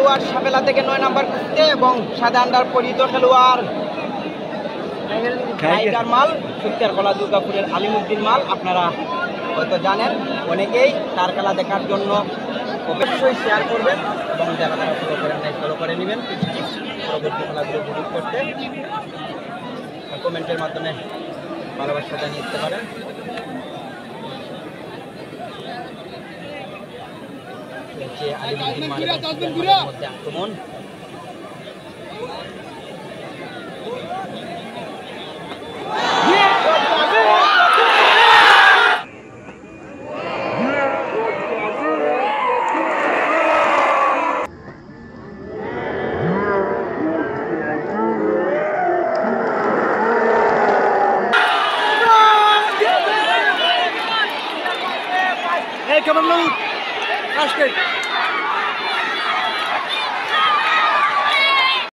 খেলোয়াড় সাবেলা থেকে 9 নাম্বার কুস্তে এবং সাদা আন্ডার পরিহিত খেলোয়াড় টাইগার মাল সুক্তার কলা দুর্গাপুরের আলিমুদ্দিন মাল। আপনারা হয়তো জানেন অনেকেই তার খেলা দেখার জন্য অবশ্যই শেয়ার করবেন এবং যারা তারা ফলো করেন নাই ফলো করে নেবেন পরবর্তী খেলাগুলো উপভোগ করতে। কমেন্টের মাধ্যমে ভালোবাসা জানিয়ে দিতে পারেন। আলিমুদ্দিন মালের মধ্যে আক্রমণ